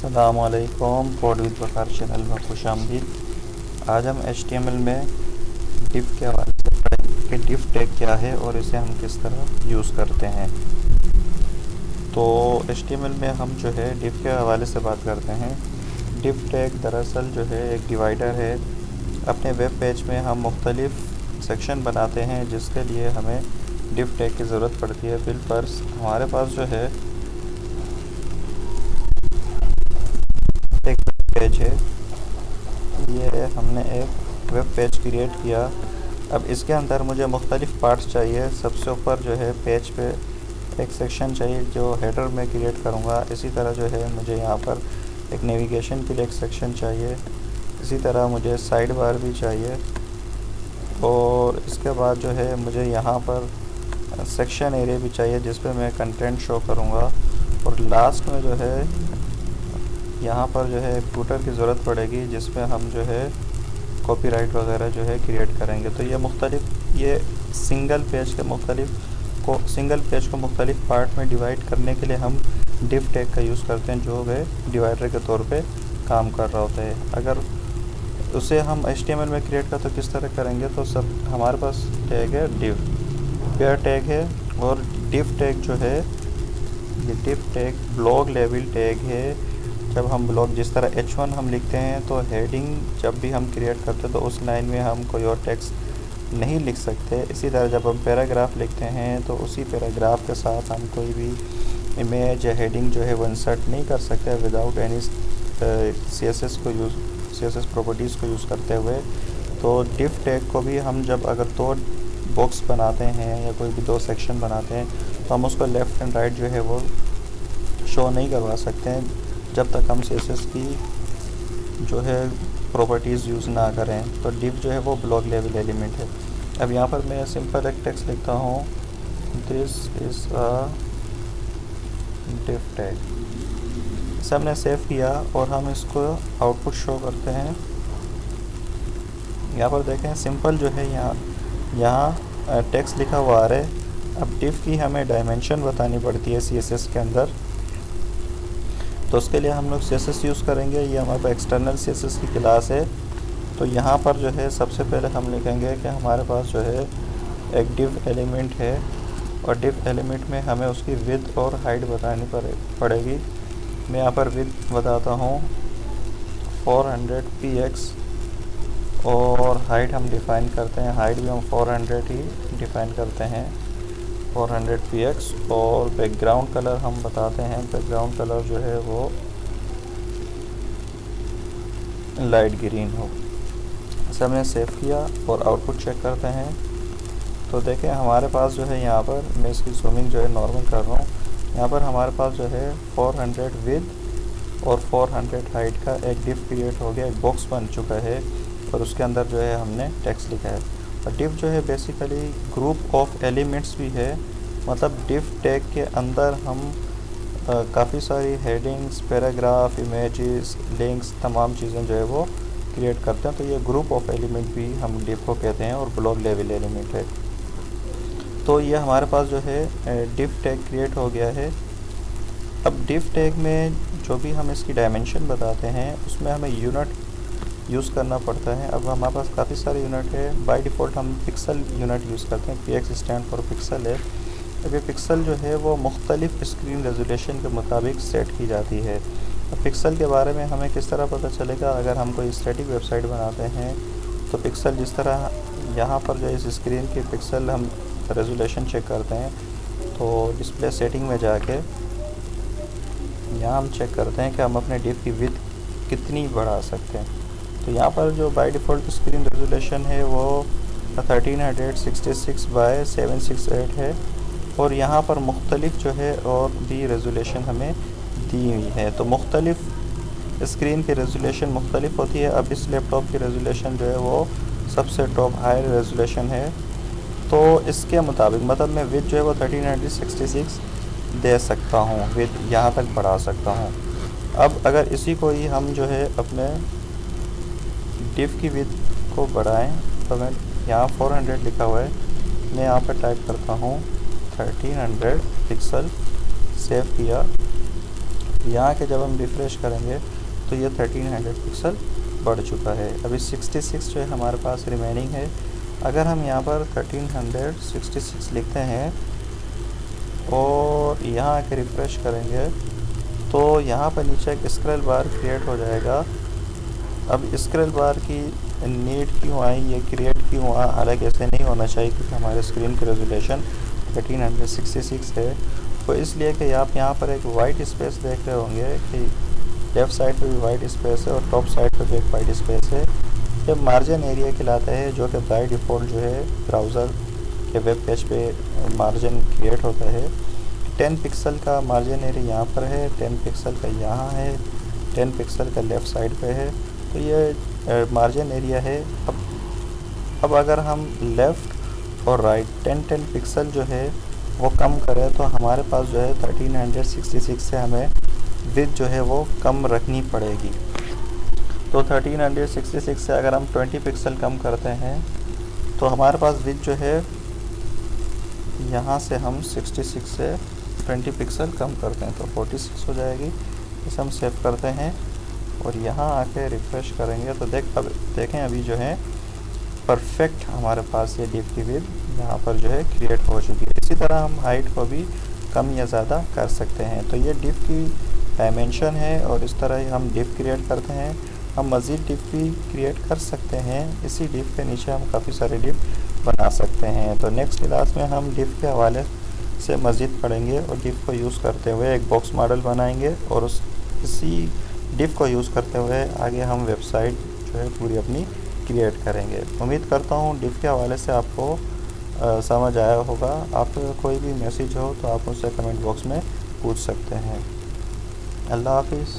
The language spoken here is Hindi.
अस्सलामुअलैकुम कोड विद वकार चैनल में खुश आमदीद। आज हम HTML में डिव के हवाले से पढ़ेंगे कि डिव टैग क्या है और इसे हम किस तरह यूज़ करते हैं। तो HTML में हम जो है डिव के हवाले से बात करते हैं। डिव टैग दरअसल जो है एक डिवाइडर है। अपने वेब पेज में हम मुख्तलिफ़ सेक्शन बनाते हैं जिसके लिए हमें डिव टैग की ज़रूरत पड़ती है। बिलफर्ज़ हमारे पास जो है एक पेज है, ये हमने एक वेब पेज क्रिएट किया। अब इसके अंदर मुझे मुख्तलिफ़ पार्ट्स चाहिए। सबसे ऊपर जो है पेज पे एक सेक्शन चाहिए जो हेडर में क्रिएट करूँगा। इसी तरह जो है मुझे यहाँ पर एक नेविगेशन के लिए एक सेक्शन चाहिए। इसी तरह मुझे साइड बार भी चाहिए और इसके बाद जो है मुझे यहाँ पर सेक्शन एरिया भी चाहिए जिस पे मैं कंटेंट शो करूँगा। और लास्ट में जो है यहाँ पर जो है फूटर की ज़रूरत पड़ेगी जिसमें हम जो है कॉपीराइट वगैरह जो है क्रिएट करेंगे। तो ये सिंगल पेज को मुख्तलिफ़ पार्ट में डिवाइड करने के लिए हम डिव टैग का यूज़ करते हैं जो है डिवाइडर के तौर पे काम कर रहा होता है। अगर उसे हम HTML में क्रिएट कर तो किस तरह करेंगे, तो सब हमारे पास टैग है डिव पेयर टैग है। और डिव टैग जो है ये div tag block level tag है। जब हम ब्लॉक जिस तरह H1 हम लिखते हैं तो हेडिंग जब भी हम क्रिएट करते हैं तो उस लाइन में हम कोई और टेक्स्ट नहीं लिख सकते। इसी तरह जब हम पैराग्राफ लिखते हैं तो उसी पैराग्राफ के साथ हम कोई भी इमेज या हेडिंग जो है वो इंसर्ट नहीं कर सकते विदाउट एनी CSS प्रॉपर्टीज़ को यूज़ करते हुए। तो डिव टैग को भी हम जब अगर दो बॉक्स बनाते हैं या कोई भी दो सेक्शन बनाते हैं तो हम उसको लेफ़्ट एंड राइट जो है वो शो नहीं करवा सकते हैं जब तक हम CSS की जो है प्रॉपर्टीज़ यूज़ ना करें। तो डिव जो है वो ब्लॉक लेवल एलिमेंट है। अब यहाँ पर मैं सिंपल एक टेक्स्ट लिखता हूँ, this is a div tag. इसे हमने सेव किया और हम इसको आउटपुट शो करते हैं। यहाँ पर देखें सिंपल जो है यहाँ टेक्स्ट लिखा हुआ आ रहा है। अब डिव की हमें डायमेंशन बतानी पड़ती है CSS के अंदर, तो उसके लिए हम लोग CSS यूज़ करेंगे। ये हमारे पास एक्सटर्नल CSS की क्लास है। तो यहाँ पर जो है सबसे पहले हम लिखेंगे कि हमारे पास जो है एक डिव एलिमेंट है और डिव एलिमेंट में हमें उसकी विड्थ और हाइट बतानी पड़ेगी। मैं यहाँ पर विड्थ बताता हूँ 400 px और हाइट हम डिफ़ाइन करते हैं, हाइट भी हम 400 ही डिफ़ाइन करते हैं 400 px। और बैकग्राउंड कलर हम बताते हैं, बैकग्राउंड कलर जो है वो लाइट ग्रीन हो। इसे हमने सेव किया और आउटपुट चेक करते हैं। तो देखें हमारे पास जो है यहाँ पर मैं इसकी ज़ूमिंग जो है नॉर्मल कर रहा हूँ। यहाँ पर हमारे पास जो है 400 विड्थ और 400 हाइट का एक डिव क्रिएट हो गया, एक बॉक्स बन चुका है और उसके अंदर जो है हमने टेक्स्ट लिखा है। और डिव जो है बेसिकली ग्रुप ऑफ एलिमेंट्स भी है, मतलब डिव टैग के अंदर हम काफ़ी सारी हेडिंग्स, पैराग्राफ, इमेजेस, लिंक्स, तमाम चीज़ें जो है वो क्रिएट करते हैं। तो ये ग्रुप ऑफ एलिमेंट भी हम डिव को कहते हैं और ब्लॉक लेवल एलिमेंट है। तो ये हमारे पास जो है डिव टैग क्रिएट हो गया है। अब डिव टैग में जो भी हम इसकी डायमेंशन बताते हैं उसमें हमें यूनिट यूज़ करना पड़ता है। अब हमारे पास काफ़ी सारे यूनिट है। बाय डिफ़ॉल्ट हम पिक्सल यूनिट यूज़ करते हैं, PX स्टैंड फॉर पिक्सल है। अब ये पिक्सल जो है वो मुख्तलिफ़ स्क्रीन रेजोल्यूशन के मुताबिक सेट की जाती है। अब पिक्सल के बारे में हमें किस तरह पता चलेगा, अगर हम कोई स्टैटिक वेबसाइट बनाते हैं तो पिक्सल जिस तरह यहाँ पर जो इस स्क्रीन के पिक्सल हम रेजोल्यूशन चेक करते हैं तो डिस्प्ले सेटिंग में जाके यहाँ हम चेक करते हैं कि हम अपने डिव की विड्थ कितनी बढ़ा सकते हैं। तो यहाँ पर जो बाय डिफ़ॉल्ट स्क्रीन रेजोल्यूशन है वो 1366 बाय 768 है और यहाँ पर मुख्तलिफ़ जो है और भी रेजोल्यूशन हमें दी हुई है। तो मुख्तलिफ़ स्क्रीन की रेजोल्यूशन मुख्तलिफ़ होती है। अब इस लैपटॉप की रेजोल्यूशन जो है वो सबसे टॉप हाई रेजोल्यूशन है। तो इसके मुताबिक मतलब मैं विड्थ जो है वो 1366 दे सकता हूँ, विड्थ यहाँ तक बढ़ा सकता हूँ। अब अगर इसी को ही हम जो है अपने डिव की विड्थ को बढ़ाएं तो मैं यहाँ 400 लिखा हुआ है, मैं यहाँ पर टाइप करता हूँ 1300 पिक्सल, सेव किया यहाँ के जब हम रिफ़्रेश करेंगे तो ये 1300 पिक्सल बढ़ चुका है। अभी 66 जो है हमारे पास रिमेनिंग है। अगर हम यहाँ पर 1366 लिखते हैं और यहाँ आके रिफ़्रेश करेंगे तो यहाँ पर नीचे एक स्क्रॉल बार क्रिएट हो जाएगा। अब स्क्रॉल बार की नीड क्यों आई, ये क्रिएट क्यों हुआ, हालांकि ऐसे नहीं होना चाहिए क्योंकि हमारे स्क्रीन की रेजोल्यूशन 1366 है। तो इसलिए कि आप यहाँ पर एक वाइट स्पेस देख रहे होंगे कि लेफ़्ट साइड पे भी वाइट स्पेस है और टॉप साइड पे भी एक वाइट स्पेस है। ये मार्जिन एरिया कहलाता है, जो कि बाय डिफ़ॉल्ट जो है ब्राउज़र के वेब पेज पे मार्जिन क्रिएट होता है। 10 पिक्सल का मार्जिन एरिया यहाँ पर है, 10 पिक्सल का यहाँ है, 10 पिक्सल का लेफ़्ट साइड पे है। तो ये मार्जिन एरिया है। अब अगर हम लेफ़्ट और राइट 10-10 पिक्सल जो है वो कम करें तो हमारे पास जो है 1366 से हमें विड्थ जो है वो कम रखनी पड़ेगी। तो 1366 से अगर हम 20 पिक्सल कम करते हैं तो हमारे पास विड्थ जो है, यहाँ से हम 66 से 20 पिक्सल कम करते हैं तो 46 हो जाएगी। इसे हम सेव करते हैं और यहाँ आके रिफ़्रेश करेंगे तो देखें अभी जो है परफेक्ट हमारे पास ये डिव की विड्थ यहाँ पर जो है क्रिएट हो चुकी है। इसी तरह हम हाइट को भी कम या ज़्यादा कर सकते हैं। तो ये डिव की डायमेंशन है और इस तरह ही हम डिव क्रिएट करते हैं। हम मज़ीद डिव भी क्रिएट कर सकते हैं। इसी डिव के नीचे हम काफ़ी सारे डिव बना सकते हैं। तो नेक्स्ट क्लास में हम डिव के हवाले से मज़ीद पढ़ेंगे और डिव को यूज़ करते हुए एक बॉक्स मॉडल बनाएंगे और इसी डिव को यूज़ करते हुए आगे हम वेबसाइट जो है पूरी अपनी क्रिएट करेंगे। उम्मीद करता हूँ डिव के हवाले से आपको समझ आया होगा। आपको कोई भी मैसेज हो तो आप मुझसे कमेंट बॉक्स में पूछ सकते हैं। अल्लाह हाफिज़।